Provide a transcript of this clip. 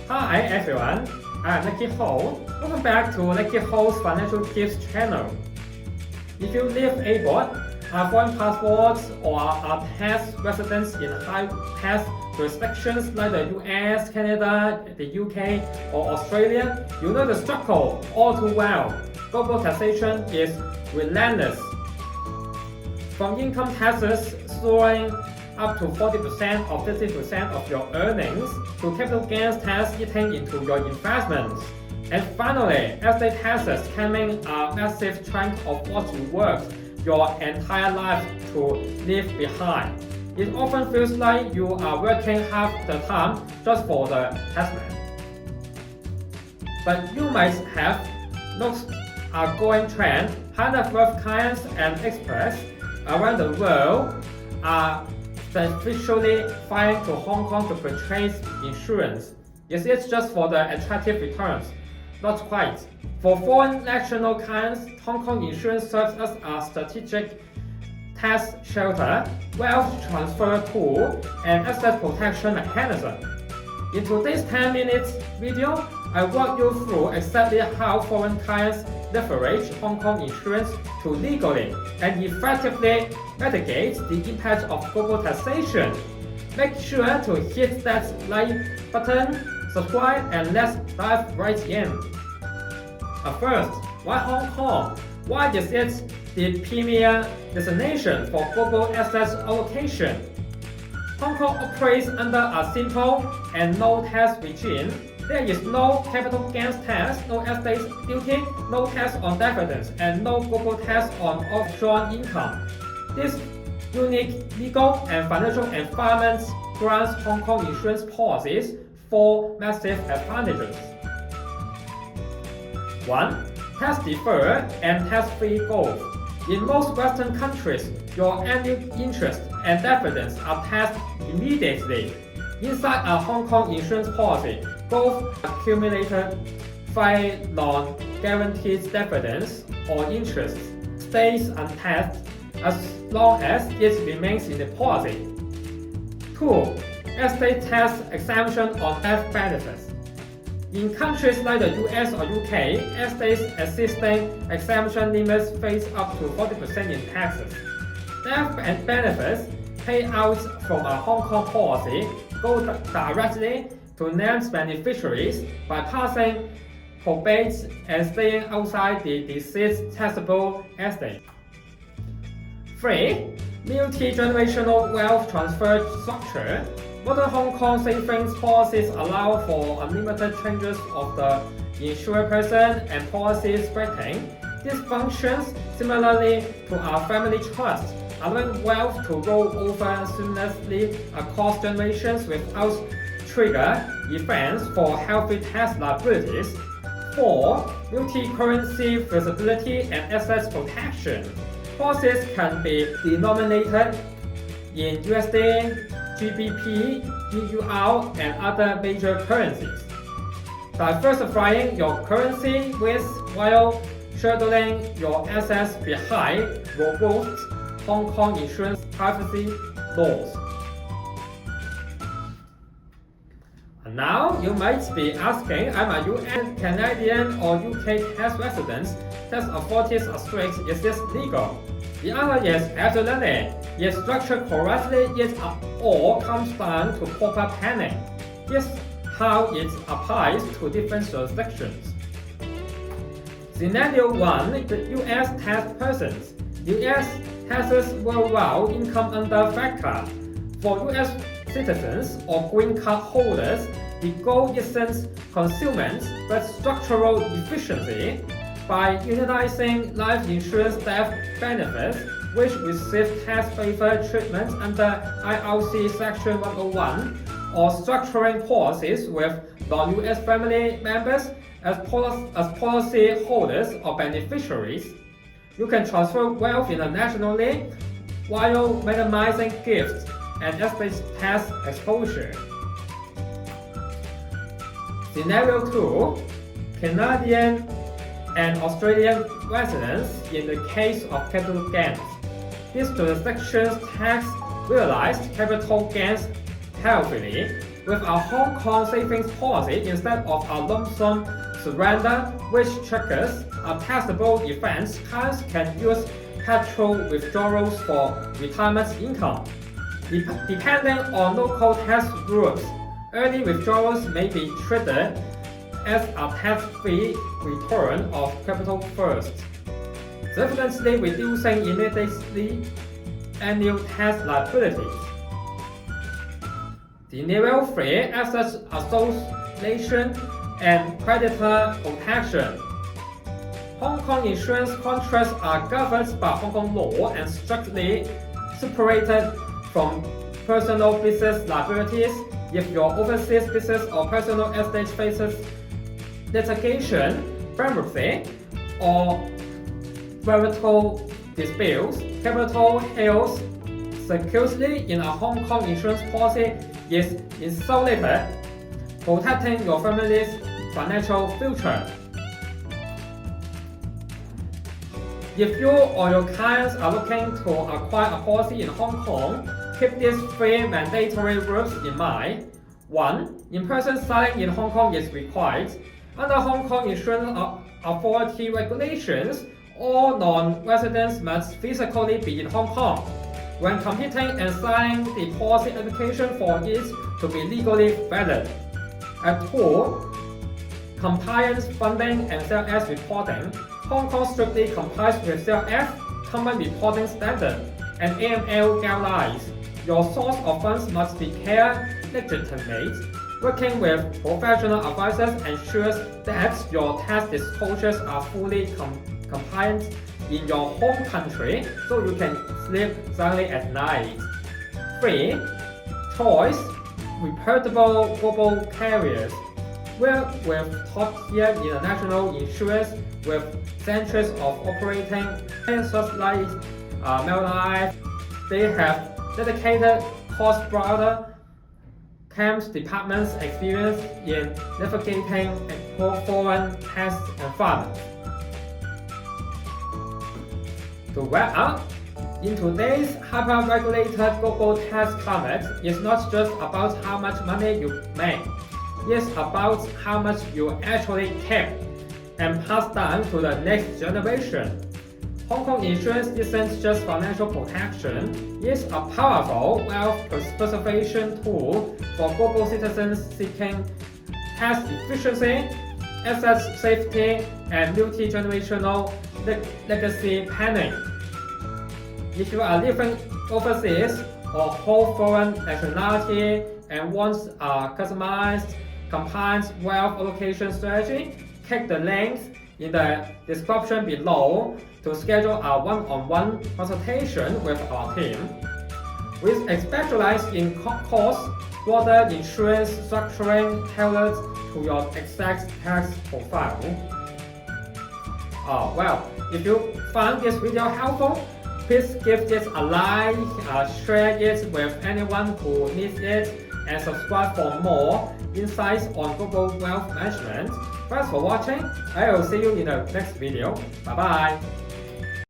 Hi everyone, I'm Nicky HO. Welcome back to Nicky HO's Financial Tips channel. If you live abroad, have foreign passports, or are past residents in high tax jurisdictions like the US, Canada, the UK, or Australia, you know the struggle all too well. Global taxation is relentless. From income taxes soaring up to 40% or 50% of your earnings, to capital gains tax eating into your investments, and finally, estate taxes claiming a massive chunk of what you worked your entire life to leave behind. It often feels like you are working half the time just for the taxman. But you might have noticed a growing trend. High net worth clients and experts around the world are officially flying to Hong Kong to purchase insurance. Is it just for the attractive returns? Not quite. For foreign national clients, Hong Kong insurance serves as a strategic tax shelter, wealth transfer tool, and asset protection mechanism. In today's 10 minutes video, I walk you through exactly how foreign clients leverage Hong Kong insurance to legally and effectively mitigate the impact of global taxation. Make sure to hit that like button, subscribe, and let's dive right in. First, why Hong Kong? Why is it the premier destination for global asset allocation? Hong Kong operates under a simple and no tax regime. There is no capital gains tax, no estate duty, no tax on dividends, and no global tax on offshore income. This unique legal and financial environment grants Hong Kong insurance policies four massive advantages. 1. Tax deferred and tax-free growth. In most Western countries, your annual interest and dividends are taxed immediately. Inside a Hong Kong insurance policy, growth accumulated via non-guaranteed dividends or interest stays untaxed as long as it remains in the policy. 2. Estate tax exemption on death benefits. In countries like the US or UK, estates existing exemption limits face up to 40% in taxes. Death and benefits payouts from a Hong Kong policy go directly to named beneficiaries by passing probate and staying outside the deceased taxable estate. 3. Multi-generational wealth transfer structure. Modern Hong Kong savings policies allow for unlimited changes of the insured person and policy splitting. This functions similarly to a family trust, allowing wealth to roll over seamlessly across generations without trigger events for healthy tax liabilities. 4. Multi-currency feasibility and asset protection. Policies can be denominated in USD, GBP, EUR, and other major currencies. Diversifying your currency risk while shielding your assets behind robust Hong Kong insurance privacy laws. Now you might be asking, I'm a US, Canadian, or UK tax resident. Tax authorities are strict. Is this legal? The answer is absolutely. If structured correctly, it all comes down to proper planning. Here's how it applies to different jurisdictions. Scenario 1. The US tax persons. US taxes worldwide income under FATCA. For US citizens or green card holders, the goal isn't concealment but structural efficiency. By utilizing life insurance death benefits, which receive tax favor treatment under IRC Section 101, or structuring policies with non-US family members as policy holders or beneficiaries, you can transfer wealth internationally while minimizing gifts and estate tax exposure. Scenario 2. Canadian and Australian residents in the case of capital gains. These jurisdictions tax realized capital gains heavily, with a Hong Kong savings policy instead of a lump sum surrender, which triggers a taxable event. Clients can use petrol withdrawals for retirement income. Depending on local tax rules, early withdrawals may be treated as a tax-free return of capital first, significantly reducing immediately annual tax liabilities. The level-free assets association and creditor protection. Hong Kong insurance contracts are governed by Hong Kong law and strictly separated from personal business liabilities. If your overseas business or personal estate faces litigation, bankruptcy, or marital disputes, capital held securely in a Hong Kong insurance policy is insulated, protecting your family's financial future. If you or your clients are looking to acquire a policy in Hong Kong, keep these three mandatory rules in mind. 1. In-person signing in Hong Kong is required. Under Hong Kong Insurance Authority regulations, all non-residents must physically be in Hong Kong when completing and signing the policy application for it to be legally valid. And 2. Compliance funding and CLF reporting. Hong Kong strictly complies with CLF, Common Reporting Standard, and AML guidelines. Your source of funds must be clear, legitimate. Working with professional advisors ensures that your tax disclosures are fully compliant in your home country so you can sleep soundly at night. 3. Choice reputable global carriers. Work with top-tier international insurers with centuries of operating such like Manulife. They have dedicated cross-border claims departments experience in navigating foreign tax environments. To wrap up, in today's hyper-regulated global tax climate, it's not just about how much money you make. It's about how much you actually keep and pass down to the next generation. Hong Kong insurance isn't just financial protection, it's a powerful wealth preservation tool for global citizens seeking tax efficiency, asset safety, and multi-generational legacy planning. If you are living overseas or hold foreign nationality and want a customized, compliant wealth allocation strategy, click the links in the description below to schedule a one-on-one consultation with our team. We specialize in cross-border insurance structuring tailored to your exact tax profile. Well, if you found this video helpful, please give this a like, share it with anyone who needs it, and subscribe for more insights on global wealth management. Thanks for watching. I will see you in the next video. Bye bye.